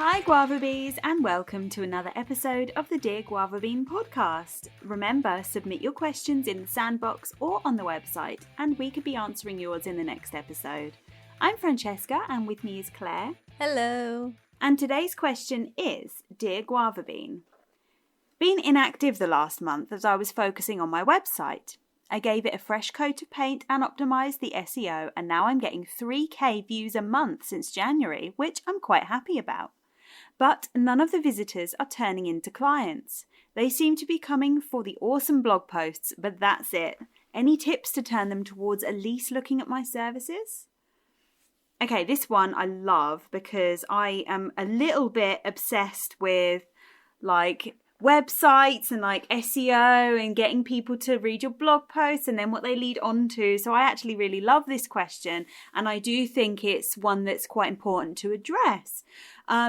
Hi Guava Bees and welcome to another episode of the Dear Guava Bean podcast. Remember, submit your questions in the sandbox or on the website and we could be answering yours in the next episode. I'm Francesca and with me is Claire. Hello. And today's question is, Dear Guava Bean, been inactive the last month as I was focusing on my website. I gave it a fresh coat of paint and optimised the SEO and now I'm getting 3k views a month since January, which I'm quite happy about. But none of the visitors are turning into clients. They seem to be coming for the awesome blog posts, but that's it. Any tips to turn them towards at least looking at my services? Okay, this one I love because I am a little bit obsessed with websites and SEO and getting people to read your blog posts and then what they lead on to. So I actually really love this question and I do think it's one that's quite important to address.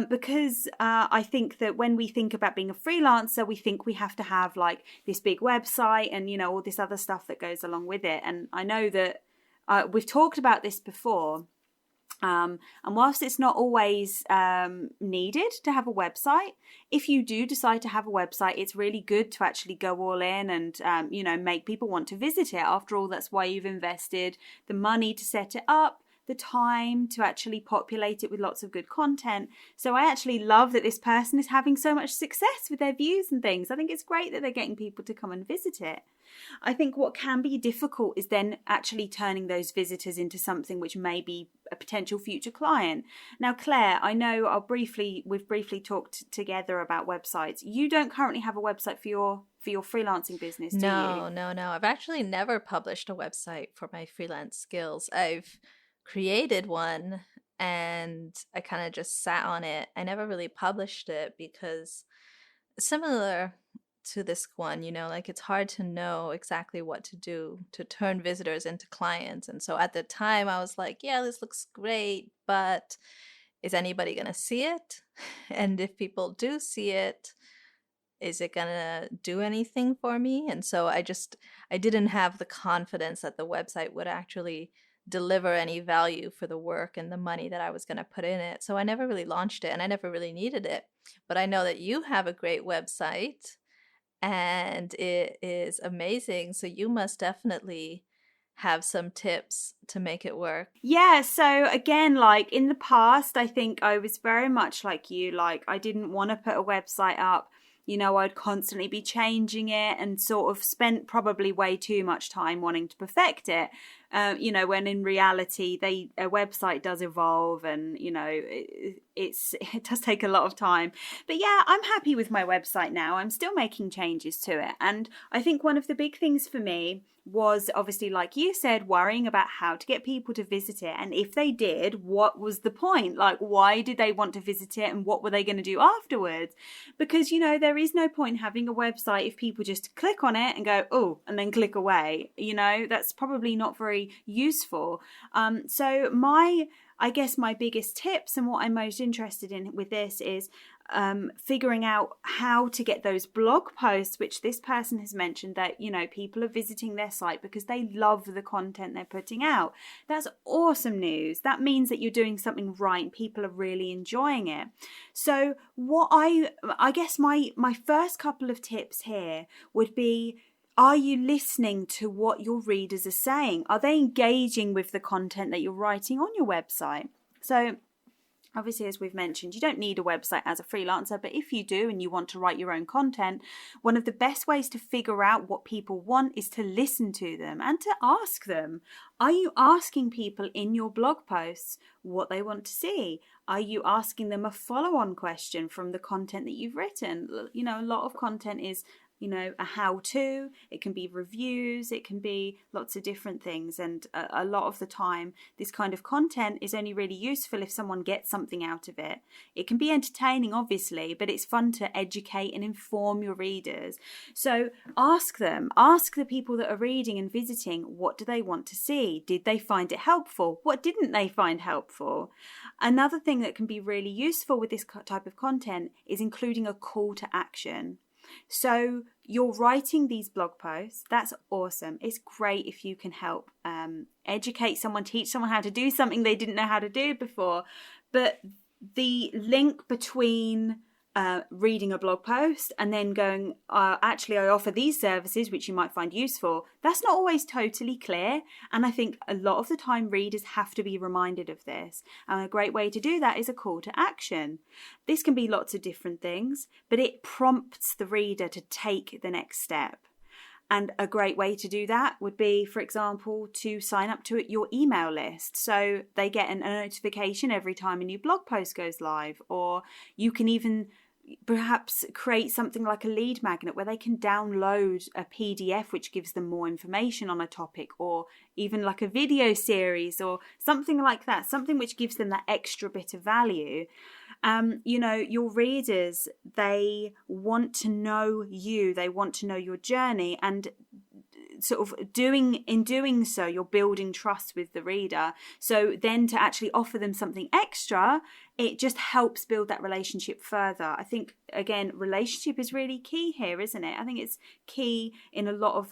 Because I think that when we think about being a freelancer, we think we have to have this big website and, all this other stuff that goes along with it. And I know that we've talked about this before. And whilst it's not always needed to have a website, if you do decide to have a website, it's really good to actually go all in and, make people want to visit it. After all, that's why you've invested the money to set it up, the time to actually populate it with lots of good content. So I actually love that this person is having so much success with their views and things. I think it's great that they're getting people to come and visit it. I think what can be difficult is then actually turning those visitors into something which may be a potential future client. Now, Claire, I know we've briefly talked together about websites. You don't currently have a website for your freelancing business, do you? No. I've actually never published a website for my freelance skills. I've created one and I kind of just sat on it. I never really published it because similar to this one, it's hard to know exactly what to do to turn visitors into clients. And so at the time I was like, yeah, this looks great, but is anybody going to see it? And if people do see it, is it going to do anything for me? And so I didn't have the confidence that the website would actually deliver any value for the work and the money that I was going to put in it. So I never really launched it and I never really needed it. But I know that you have a great website and it is amazing. So you must definitely have some tips to make it work. Yeah, so again, in the past, I think I was very much like you. I didn't want to put a website up. I'd constantly be changing it and sort of spent probably way too much time wanting to perfect it. When in reality, a website does evolve and, it does take a lot of time. But yeah, I'm happy with my website now. I'm still making changes to it. And I think one of the big things for me was obviously, like you said, worrying about how to get people to visit it. And if they did, what was the point? Why did they want to visit it and what were they going to do afterwards? Because, there is no point having a website if people just click on it and go, oh, and then click away. That's probably not very useful. So I guess my biggest tips and what I'm most interested in with this is figuring out how to get those blog posts, which this person has mentioned that, people are visiting their site because they love the content they're putting out. That's awesome news. That means that you're doing something right and people are really enjoying it. So what I guess my first couple of tips here would be, are you listening to what your readers are saying? Are they engaging with the content that you're writing on your website? So obviously, as we've mentioned, you don't need a website as a freelancer, but if you do and you want to write your own content, one of the best ways to figure out what people want is to listen to them and to ask them. Are you asking people in your blog posts what they want to see? Are you asking them a follow-on question from the content that you've written? A lot of content is a how-to, it can be reviews, it can be lots of different things. And a lot of the time, this kind of content is only really useful if someone gets something out of it. It can be entertaining, obviously, but it's fun to educate and inform your readers. So ask the people that are reading and visiting, what do they want to see? Did they find it helpful? What didn't they find helpful? Another thing that can be really useful with this type of content is including a call to action. So you're writing these blog posts. That's awesome. It's great if you can help educate someone, teach someone how to do something they didn't know how to do before. But the link between reading a blog post and then going, actually, I offer these services which you might find useful, that's not always totally clear. And I think a lot of the time readers have to be reminded of this. And a great way to do that is a call to action. This can be lots of different things, but it prompts the reader to take the next step. And a great way to do that would be, for example, to sign up to your email list. So they get a notification every time a new blog post goes live. Or you can even perhaps create something like a lead magnet where they can download a PDF which gives them more information on a topic, or even like a video series or something like that, something which gives them that extra bit of value. Your readers, they want to know you, they want to know your journey, and sort of doing so, you're building trust with the reader. So then to actually offer them something extra, it just helps build that relationship further. I think, again, relationship is really key here, isn't it? I think it's key in a lot of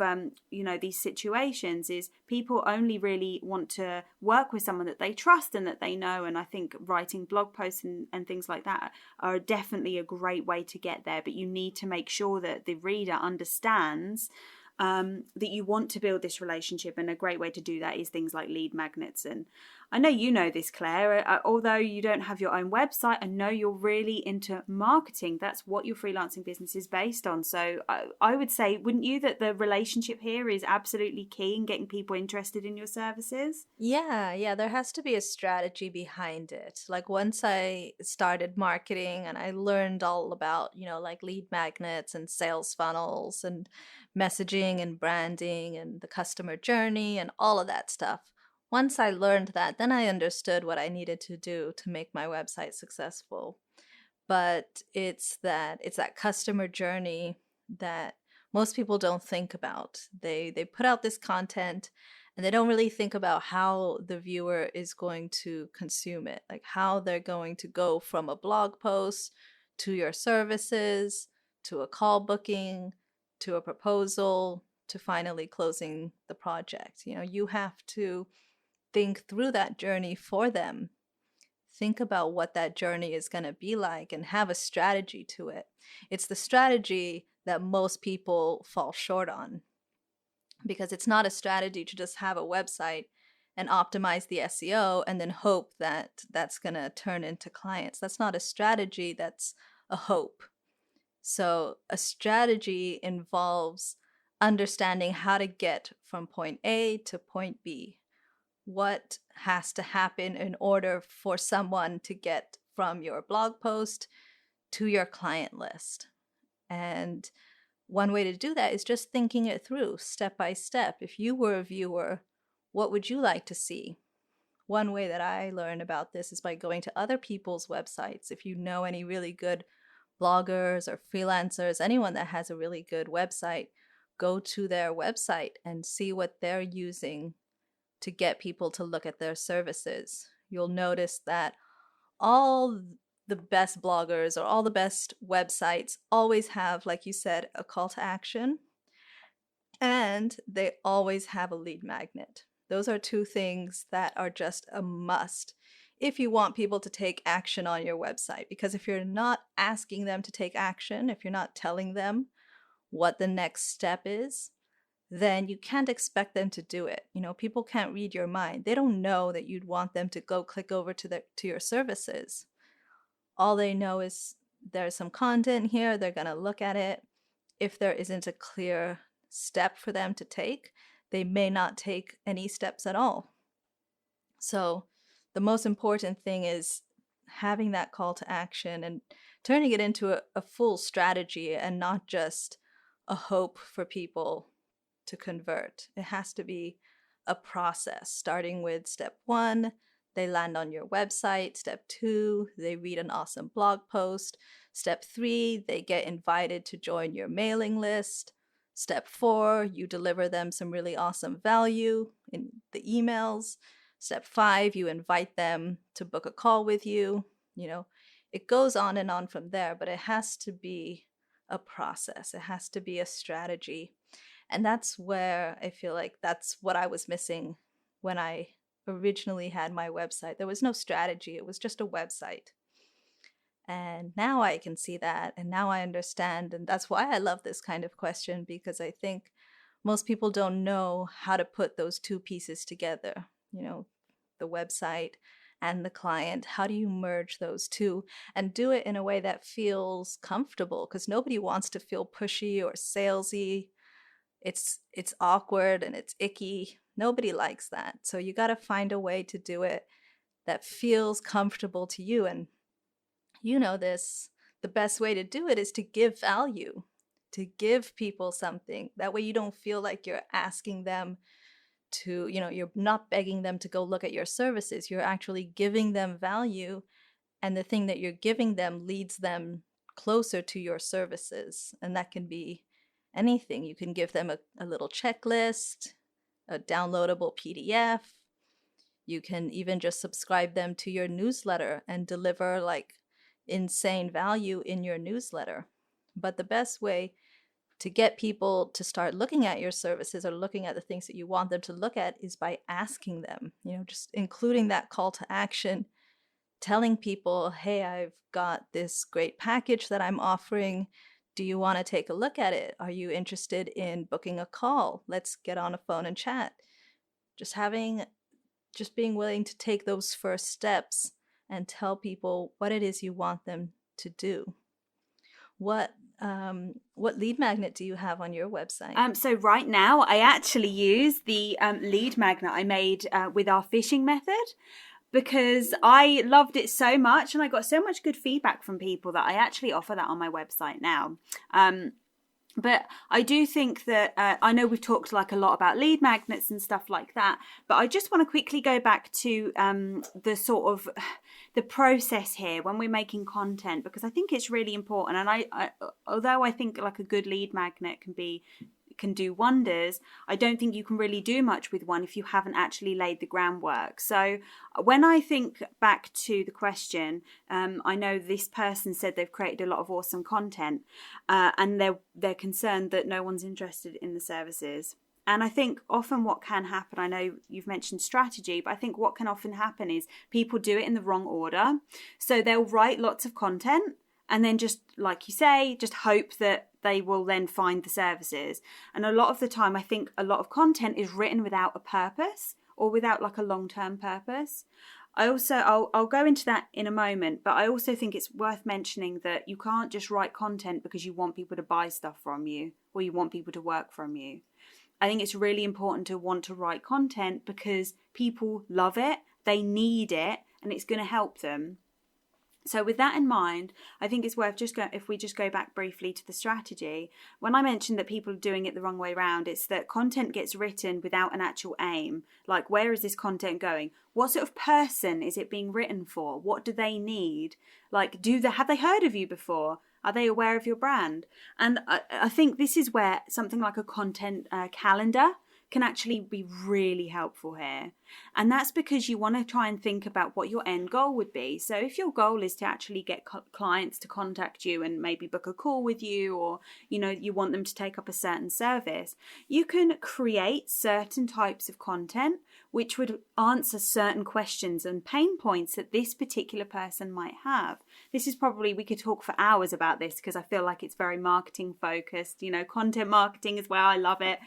these situations. Is people only really want to work with someone that they trust and that they know. And I think writing blog posts and things like that are definitely a great way to get there. But you need to make sure that the reader understands that you want to build this relationship, and a great way to do that is things like lead magnets. And I know you know this, Claire, although you don't have your own website, I know you're really into marketing. That's what your freelancing business is based on. So I would say, wouldn't you, that the relationship here is absolutely key in getting people interested in your services? Yeah, there has to be a strategy behind it. Like once I started marketing and I learned all about, like lead magnets and sales funnels and messaging and branding and the customer journey and all of that stuff. Once I learned that, then I understood what I needed to do to make my website successful. But it's that customer journey that most people don't think about. They put out this content and they don't really think about how the viewer is going to consume it, like how they're going to go from a blog post to your services, to a call booking, to a proposal, to finally closing the project. You have to think through that journey for them. Think about what that journey is going to be like and have a strategy to it. It's the strategy that most people fall short on, because it's not a strategy to just have a website and optimize the SEO and then hope that that's going to turn into clients. That's not a strategy, that's a hope. So a strategy involves understanding how to get from point A to point B. What has to happen in order for someone to get from your blog post to your client list. And one way to do that is just thinking it through step by step. If you were a viewer, what would you like to see? One way that I learn about this is by going to other people's websites. If you know any really good bloggers or freelancers, anyone that has a really good website, go to their website and see what they're using to get people to look at their services. You'll notice that all the best bloggers or all the best websites always have, like you said, a call to action, and they always have a lead magnet. Those are two things that are just a must if you want people to take action on your website. Because if you're not asking them to take action, if you're not telling them what the next step is, then you can't expect them to do it. People can't read your mind. They don't know that you'd want them to go click over to your services. All they know is there's some content here, they're going to look at it. If there isn't a clear step for them to take, they may not take any steps at all. So the most important thing is having that call to action and turning it into a full strategy and not just a hope for people to convert. It has to be a process, starting with step 1, they land on your website. Step 2, they read an awesome blog post. Step 3, they get invited to join your mailing list. Step 4, you deliver them some really awesome value in the emails. Step 5, you invite them to book a call with you. It goes on and on from there, but it has to be a process. It has to be a strategy. And that's where I feel like that's what I was missing when I originally had my website. There was no strategy. It was just a website. And now I can see that, and now I understand. And that's why I love this kind of question, because I think most people don't know how to put those two pieces together, the website and the client. How do you merge those two and do it in a way that feels comfortable? Because nobody wants to feel pushy or salesy. It's awkward and it's icky. Nobody likes that. So you got to find a way to do it that feels comfortable to you. And you know this, the best way to do it is to give value, to give people something. That way you don't feel like you're asking them to, you're not begging them to go look at your services. You're actually giving them value, and the thing that you're giving them leads them closer to your services. And that can be anything. You can give them a little checklist, a downloadable PDF. You can even just subscribe them to your newsletter and deliver like insane value in your newsletter. But the best way to get people to start looking at your services or looking at the things that you want them to look at is by asking them, just including that call to action, telling people, hey, I've got this great package that I'm offering. Do you want to take a look at it? Are you interested in booking a call? Let's get on a phone and chat. Just being willing to take those first steps and tell people what it is you want them to do. What lead magnet do you have on your website? So right now I actually use the lead magnet I made with our phishing method, because I loved it so much and I got so much good feedback from people that I actually offer that on my website now. But I do think that, I know we've talked like a lot about lead magnets and stuff like that, but I just want to quickly go back to the sort of the process here when we're making content, because I think it's really important. And I although I think like a good lead magnet can do wonders, I don't think you can really do much with one if you haven't actually laid the groundwork. So when I think back to the question, I know this person said they've created a lot of awesome content, and they're concerned that no one's interested in the services. And I think often what can happen, I know you've mentioned strategy, but I think what can often happen is people do it in the wrong order. So they'll write lots of content and then just, like you say, just hope that they will then find the services. And a lot of the time, I think a lot of content is written without a purpose or without like a long-term purpose. I'll go into that in a moment, but I also think it's worth mentioning that you can't just write content because you want people to buy stuff from you or you want people to work from you. I think it's really important to want to write content because people love it, they need it, and it's going to help them. So with that in mind, I think it's worth if we just go back briefly to the strategy. When I mentioned that people are doing it the wrong way around, it's that content gets written without an actual aim. Like, where is this content going? What sort of person is it being written for? What do they need? Like, have they heard of you before? Are they aware of your brand? And I think this is where something like a content calendar can actually be really helpful here. And that's because you want to try and think about what your end goal would be. So if your goal is to actually get clients to contact you and maybe book a call with you, or you want them to take up a certain service, you can create certain types of content which would answer certain questions and pain points that this particular person might have. This is probably, we could talk for hours about this because I feel like it's very marketing focused, content marketing as well. I love it.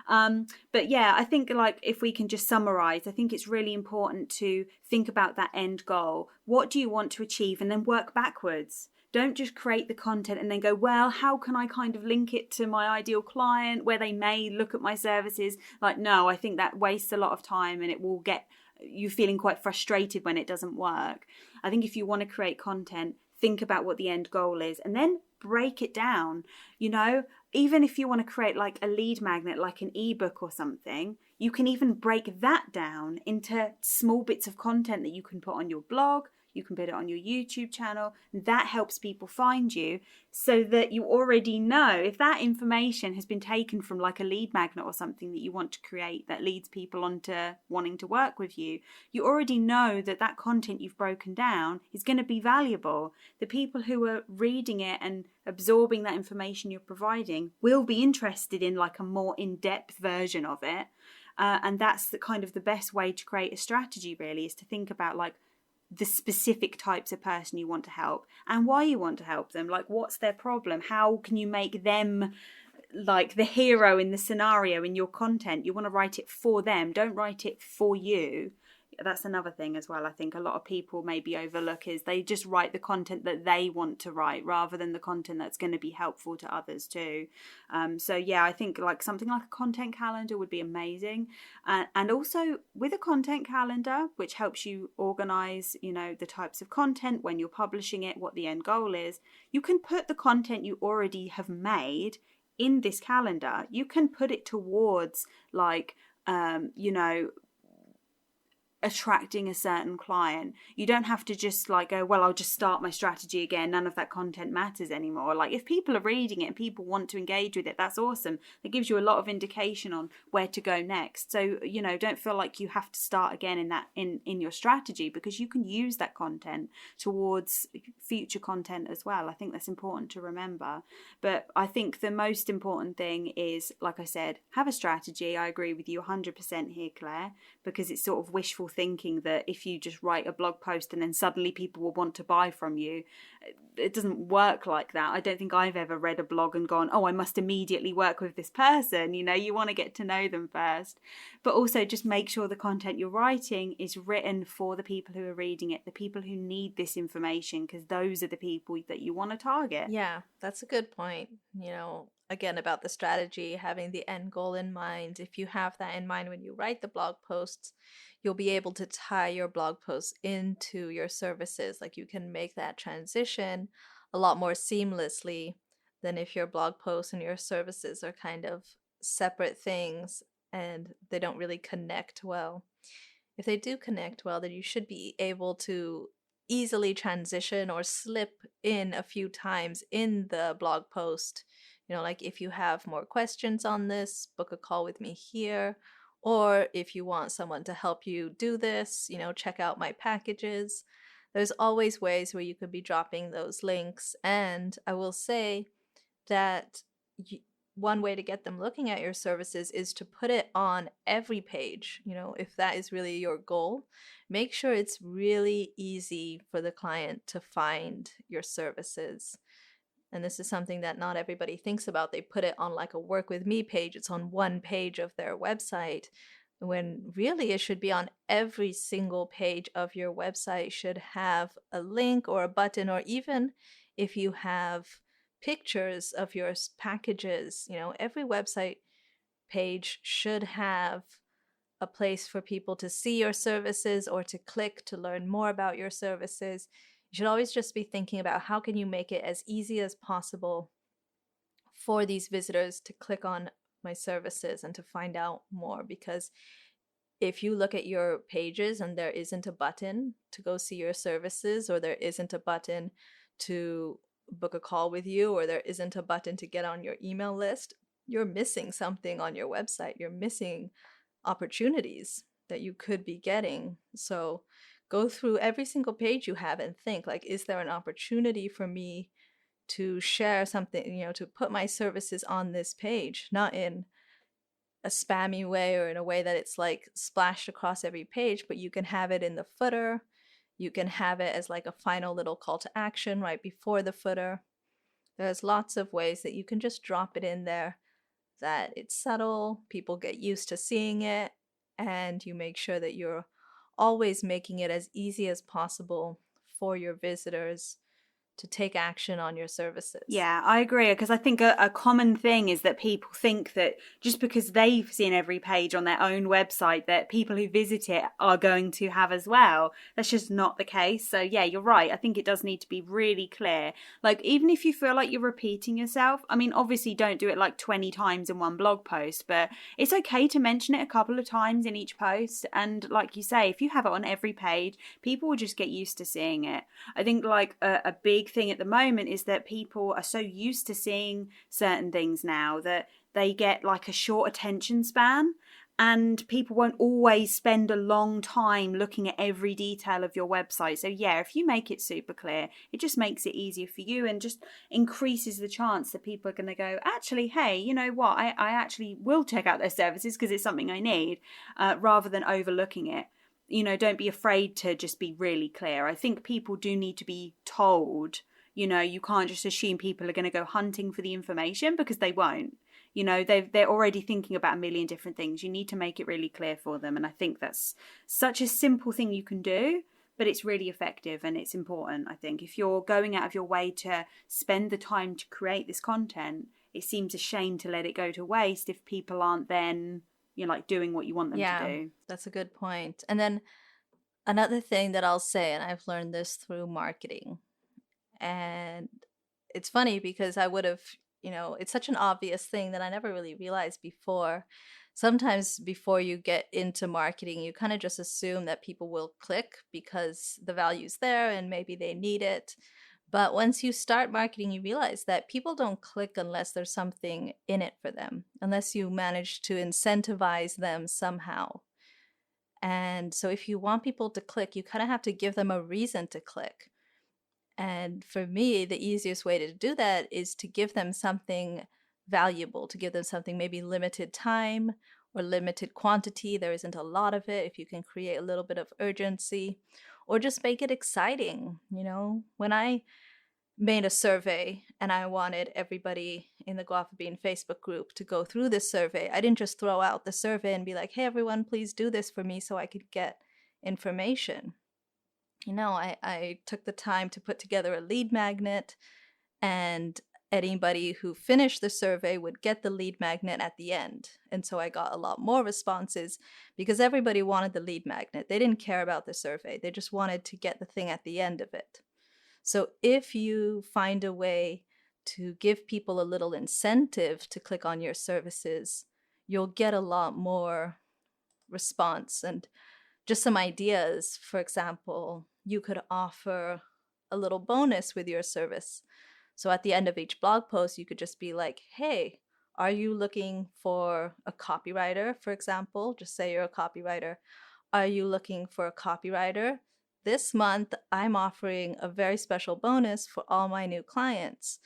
But yeah, I think like if we can just summarize, I think it's really important to think about that end goal. What do you want to achieve? And then work backwards. Don't just create the content and then go, well, how can I kind of link it to my ideal client where they may look at my services? Like, no, I think that wastes a lot of time and it will get you feeling quite frustrated when it doesn't work. I think if you want to create content, think about what the end goal is and then break it down. Even if you want to create like a lead magnet, like an ebook or something, you can even break that down into small bits of content that you can put on your blog. You can put it on your YouTube channel. That helps people find you so that you already know if that information has been taken from like a lead magnet or something that you want to create that leads people onto wanting to work with you. You already know that that content you've broken down is going to be valuable. The people who are reading it and absorbing that information you're providing will be interested in like a more in-depth version of it. And that's the kind of the best way to create a strategy, really, is to think about like, the specific types of person you want to help and why you want to help them. Like, what's their problem? How can you make them like the hero in the scenario in your content? You want to write it for them, don't write it for you. That's another thing as well. I think a lot of people maybe overlook is they just write the content that they want to write rather than the content that's going to be helpful to others too. So yeah, I think like something like a content calendar would be amazing. And also with a content calendar, which helps you organize, you know, the types of content when you're publishing it, what the end goal is, you can put the content you already have made in this calendar. You can put it towards like, you know, attracting a certain client. You don't have to just like go, well, I'll just start my strategy again. None of that content matters anymore. Like if people are reading it and people want to engage with it, that's awesome. It gives you a lot of indication on where to go next. So, you know, don't feel like you have to start again in that in your strategy, because you can use that content towards future content as well. I think that's important to remember. But I think the most important thing is, like I said, have a strategy. I agree with you 100% here, Claire, because it's sort of wishful thinking that if you just write a blog post and then suddenly people will want to buy from you. It doesn't work like that. I don't think I've ever read a blog and gone, oh, I must immediately work with this person. You know, you want to get to know them first. But also just make sure the content you're writing is written for the people who are reading it, the people who need this information, because those are the people that you want to target. Yeah, that's a good point. You know, again, about the strategy, having the end goal in mind. If you have that in mind when you write the blog posts, you'll be able to tie your blog posts into your services. Like you can make that transition a lot more seamlessly than if your blog posts and your services are kind of separate things and they don't really connect well. If they do connect well, then you should be able to easily transition or slip in a few times in the blog post. You know, like if you have more questions on this, book a call with me here. Or if you want someone to help you do this, you know, check out my packages. There's always ways where you could be dropping those links. And I will say that one way to get them looking at your services is to put it on every page. You know, if that is really your goal, make sure it's really easy for the client to find your services. And this is something that not everybody thinks about. They put it on like a work with me page. It's on one page of their website, when really it should be on every single page of your website. Should have a link or a button, or even if you have pictures of your packages, you know, every website page should have a place for people to see your services or to click to learn more about your services. You should always just be thinking about how can you make it as easy as possible for these visitors to click on my services and to find out more. Because if you look at your pages and there isn't a button to go see your services, or there isn't a button to book a call with you, or there isn't a button to get on your email list, you're missing something on your website. You're missing opportunities that you could be getting. So go through every single page you have and think, like, is there an opportunity for me to share something, you know, to put my services on this page, not in a spammy way or in a way that it's like splashed across every page, but you can have it in the footer. You can have it as like a final little call to action right before the footer. There's lots of ways that you can just drop it in there, that it's subtle, people get used to seeing it, and you make sure that you're always making it as easy as possible for your visitors to take action on your services. Yeah, I agree, because I think a common thing is that people think that just because they've seen every page on their own website, that people who visit it are going to have as well. That's just not the case. So yeah, you're right. I think it does need to be really clear. Like, even if you feel like you're repeating yourself, I mean, obviously don't do it like 20 times in one blog post, but it's okay to mention it a couple of times in each post. And like you say, if you have it on every page, people will just get used to seeing it. I think like a big thing at the moment is that people are so used to seeing certain things now that they get like a short attention span, and people won't always spend a long time looking at every detail of your website. So yeah, if you make it super clear, it just makes it easier for you and just increases the chance that people are going to go, actually, hey, you know what, I actually will check out their services because it's something I need, rather than overlooking it. don't be afraid to just be really clear. I think people do need to be told. You can't just assume people are going to go hunting for the information, because they won't. They're already thinking about a million different things. You need to make it really clear for them. And I think that's such a simple thing you can do, but it's really effective and it's important. I think if you're going out of your way to spend the time to create this content, it seems a shame to let it go to waste if people aren't then, like doing what you want them to Yeah, do. that's a good point. And then another thing that I'll say, and I've learned this through marketing, and it's funny because I would have, it's such an obvious thing that I never really realized before. Sometimes before you get into marketing, you kind of just assume that people will click because the value's there and maybe they need it. But once you start marketing, you realize that people don't click unless there's something in it for them, unless you manage to incentivize them somehow. And so if you want people to click, you kind of have to give them a reason to click. And for me, the easiest way to do that is to give them something valuable, to give them something, maybe limited time or limited quantity. There isn't a lot of it. If you can create a little bit of urgency or just make it exciting. When I made a survey and I wanted everybody in the Guava Bean Facebook group to go through this survey, I didn't just throw out the survey and be like, hey, everyone, please do this for me so I could get information. I took the time to put together a lead magnet, and anybody who finished the survey would get the lead magnet at the end. And so I got a lot more responses because everybody wanted the lead magnet. They didn't care about the survey. They just wanted to get the thing at the end of it. So if you find a way to give people a little incentive to click on your services, you'll get a lot more response. And just some ideas, for example, you could offer a little bonus with your service. So at the end of each blog post, you could just be like, hey, are you looking for a copywriter, for example? Just say you're a copywriter. Are you looking for a copywriter? This month, I'm offering a very special bonus for all my new clients.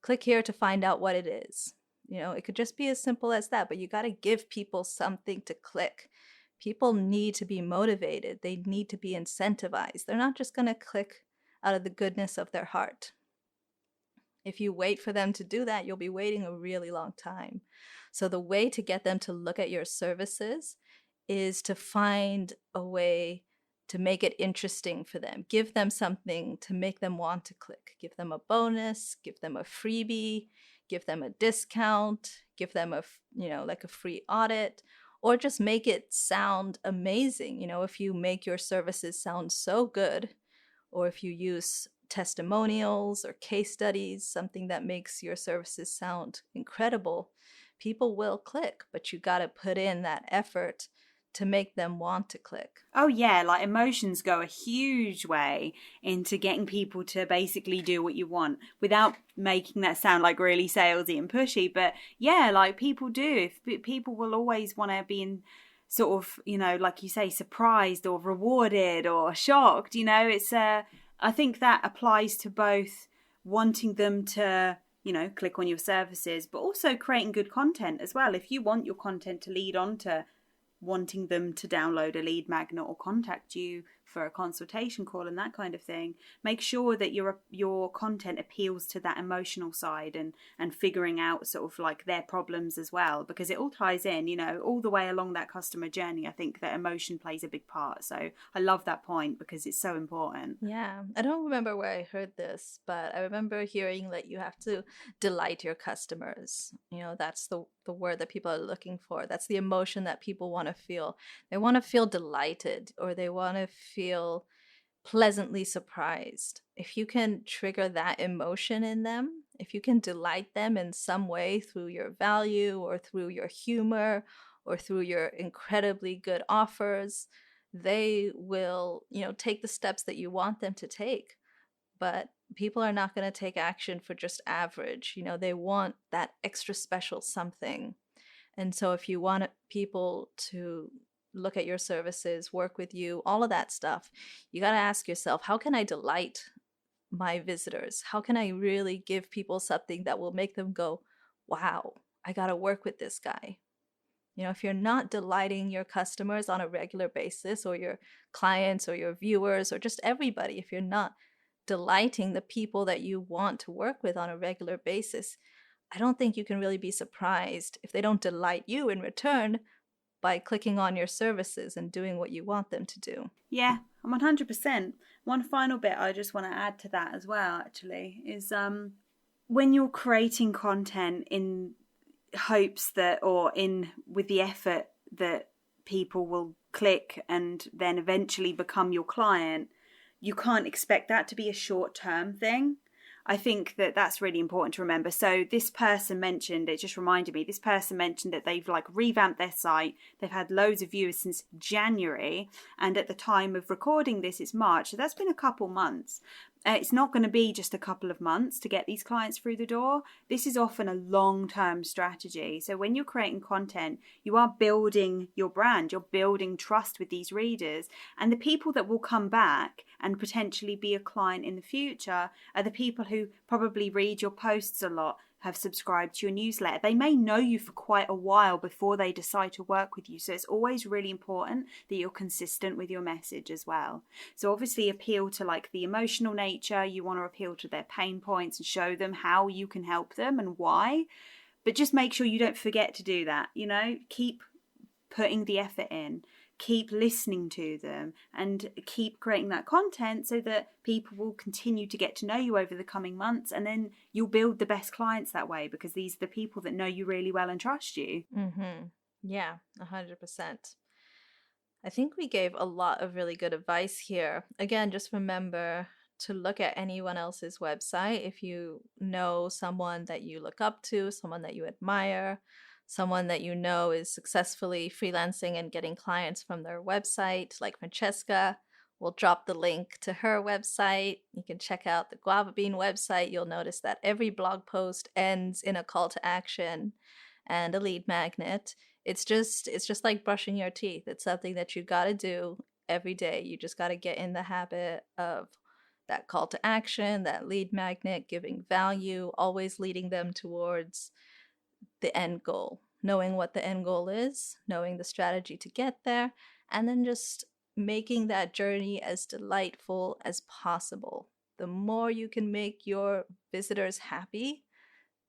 Click here to find out what it is. It could just be as simple as that, but you got to give people something to click. People need to be motivated. They need to be incentivized. They're not just going to click out of the goodness of their heart. If you wait for them to do that, you'll be waiting a really long time. So the way to get them to look at your services is to find a way to make it interesting for them. Give them something to make them want to click. Give them a bonus, give them a freebie, give them a discount, give them like a free audit, or just make it sound amazing. If you make your services sound so good, or if you use testimonials or case studies, something that makes your services sound incredible, people will click, but you got to put in that effort to make them want to click. Oh yeah, like emotions go a huge way into getting people to basically do what you want without making that sound like really salesy and pushy. But yeah, like people do. If people will always want to be in sort of, like you say, surprised or rewarded or shocked. It's I think that applies to both wanting them to click on your services, but also creating good content as well. If you want your content to lead on to wanting them to download a lead magnet or contact you for a consultation call and that kind of thing, make sure that your content appeals to that emotional side and figuring out sort of like their problems as well, because it all ties in, all the way along that customer journey. I think that emotion plays a big part. So I love that point because it's so important. Yeah, I don't remember where I heard this, but I remember hearing that you have to delight your customers. That's the word that people are looking for. That's the emotion that people want to feel. They want to feel delighted, or they want to feel pleasantly surprised. If you can trigger that emotion in them, if you can delight them in some way through your value or through your humor or through your incredibly good offers, they will, take the steps that you want them to take. But people are not going to take action for just average. They want that extra special something. And so if you want people to look at your services, work with you, all of that stuff, you got to ask yourself, how can I delight my visitors? How can I really give people something that will make them go, wow, I got to work with this guy? You know, if you're not delighting your customers on a regular basis, or your clients or your viewers or just everybody, if you're not delighting the people that you want to work with on a regular basis, I don't think you can really be surprised if they don't delight you in return by clicking on your services and doing what you want them to do. Yeah, I'm 100%. One final bit I just want to add to that as well, actually, is when you're creating content in hopes that, or in with the effort that people will click and then eventually become your client, you can't expect that to be a short-term thing. I think that that's really important to remember. So this person mentioned, it just reminded me, this person mentioned that they've like revamped their site. They've had loads of viewers since January. And at the time of recording this, it's March. So that's been a couple months. It's not going to be just a couple of months to get these clients through the door. This is often a long-term strategy. So when you're creating content, you are building your brand, you're building trust with these readers. And the people that will come back and potentially be a client in the future are the people who probably read your posts a lot, have subscribed to your newsletter. They may know you for quite a while before they decide to work with you. So it's always really important that you're consistent with your message as well. So obviously appeal to like the emotional nature. You want to appeal to their pain points and show them how you can help them and why. But just make sure you don't forget to do that. You know, keep putting the effort in. Keep listening to them and keep creating that content so that people will continue to get to know you over the coming months, and then you'll build the best clients that way because these are the people that know you really well and trust you. Yeah, 100%. I think we gave a lot of really good advice here. Again, just remember to look at anyone else's website. If you know someone that you look up to, someone that you admire, someone that you know is successfully freelancing and getting clients from their website, like Francesca, we'll drop the link to her website. You can check out the Guava Bean website. You'll notice that every blog post ends in a call to action and a lead magnet. It's just like brushing your teeth. It's something that you got to do every day. You just got to get in the habit of that call to action, that lead magnet, giving value, always leading them towards the end goal, knowing what the end goal is, knowing the strategy to get there, and then just making that journey as delightful as possible. The more you can make your visitors happy,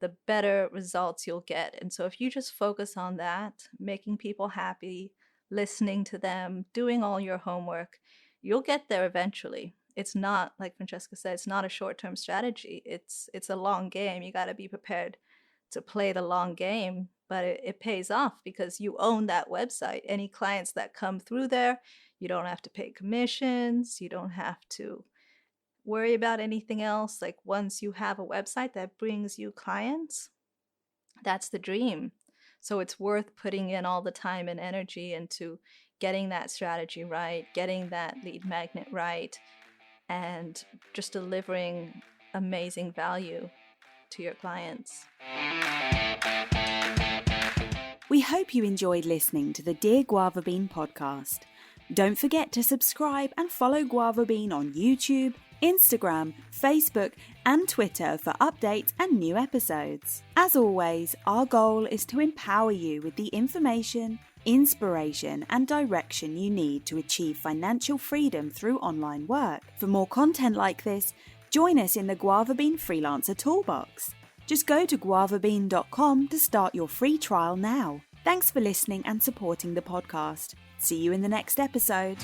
the better results you'll get. And so if you just focus on that, making people happy, listening to them, doing all your homework, you'll get there eventually. It's not, like Francesca said, it's not a short-term strategy. It's a long game. You got to be prepared to play the long game, but it pays off because you own that website. Any clients that come through there, you don't have to pay commissions. You don't have to worry about anything else. Like once you have a website that brings you clients, that's the dream. So it's worth putting in all the time and energy into getting that strategy right, getting that lead magnet right, and just delivering amazing value to your clients. We hope you enjoyed listening to the Dear Guava Bean podcast. Don't forget to subscribe and follow Guava Bean on YouTube, Instagram, Facebook, and Twitter for updates and new episodes. As always, our goal is to empower you with the information, inspiration, and direction you need to achieve financial freedom through online work. For more content like this, join us in the Guava Bean Freelancer Toolbox. Just go to guavabean.com to start your free trial now. Thanks for listening and supporting the podcast. See you in the next episode.